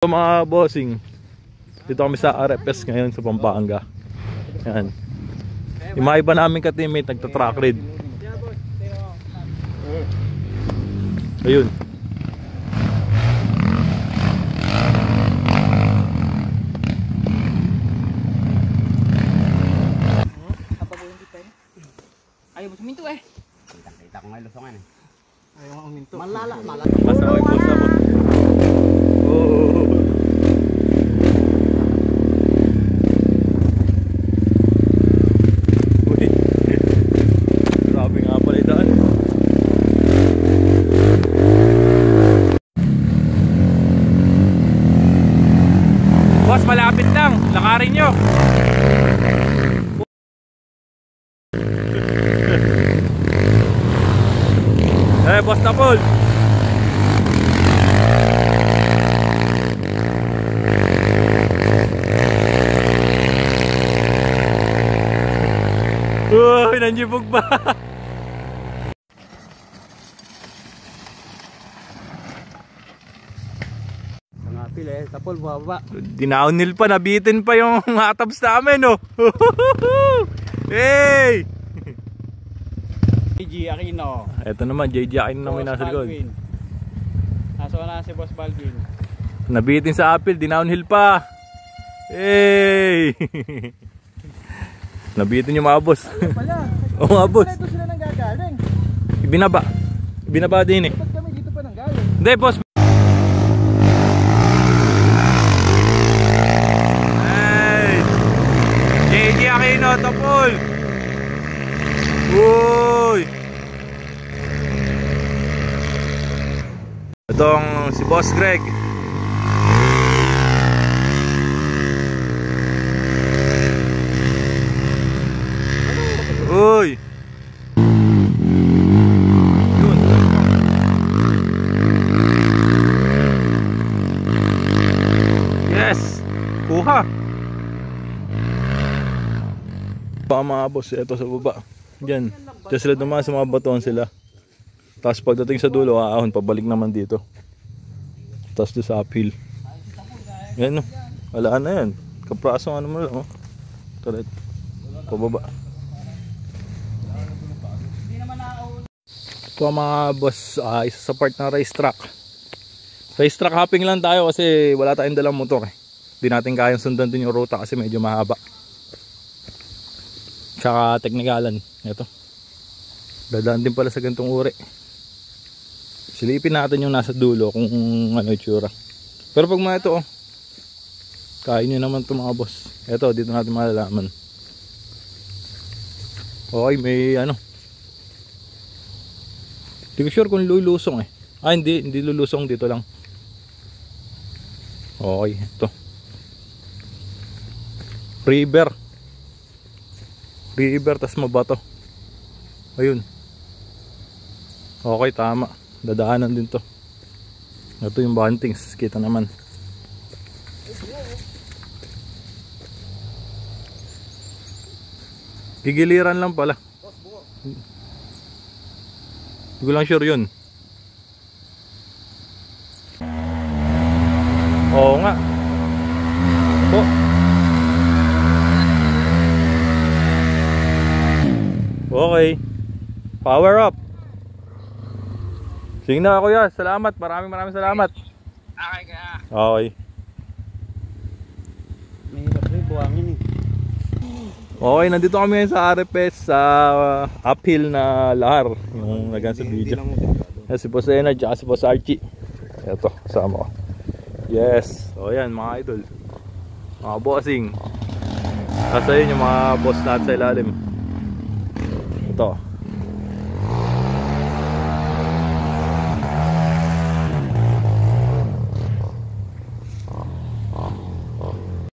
So mga bossing, dito kami sa RFS ngayon sa Pampanga. Yan. Yung mga iba namin ka-teammate nagta-track raid. Ayun. Ayaw mo suminto eh. Kita ko nga ilusongan eh. Ayaw mo suminto. Malala. Masaway po sa grabe nga pala idaan. Boss, malapit lang. Lakarin nyo. Boss na Paul. Uy, nanjibog ba? Ngapil eh, tapol baba. Dinawnil pa, nabitin pa yung hatabs namin, oh. Hey! JJ Aquino. Ito naman, JJ Aquino naman nasa likod. Nasa na si Boss Baldwin. Nabitin sa apil, dinownhill pa. Hey! Nabitin yung mga boss. Oo mga boss. Ito sila nang gagaling. Ibinaba din eh. Ba't kami dito pa nang galing? Hindi boss. Hey! JJ Aquino, Topol. Uy! Itong si Boss Greg. Uy! Yun. Yes! Kuha! Pa mga boss, ito sa baba. Diyan. Diyan sila dumaan sa mga batuan sila. Tapos pagdating sa dulo, aahon pabalik naman dito. Tapos doon sa uphill. Yan no. Wala na yan. Kapraso ano mo lang. Oh. Talit. Pababa. Ito mga boss, isa sa part ng racetrack. Racetrack hopping lang tayo kasi wala tayong dalang motor eh. Hindi natin kayang sundan din yung ruta kasi medyo mahaba. Tsaka teknikalan. Ito. Dadaan din pala sa ganitong uri. Silipin natin yung nasa dulo kung ano itsura. Pero pag mga ito oh, kaya nyo naman ito mga boss. Ito dito natin malalaman. Okay, may ano. Hindi ko sure kung lulusong eh. Hindi lulusong, dito lang. Okay, ito river tas mabato. Ayun. Okay, tama. Dadaanan din to. Ito yung bantings, kita naman. Gigiliran lang pala. Hindi ko lang sure yun. Oo nga. Okay. Power up. Sige na kuya, salamat. Maraming salamat. Okay kaya. Okay. May hirap rin buhangin eh. Okay, nandito kami ngayon sa RFS sa uphill na lahar. Yung nagan sa video. Si Boss Ena at si Boss Archie. Ito, kasama ko. Yes. O yan mga idol. Mga bossing. Nasa yun yung mga boss natin sa ilalim. Ito.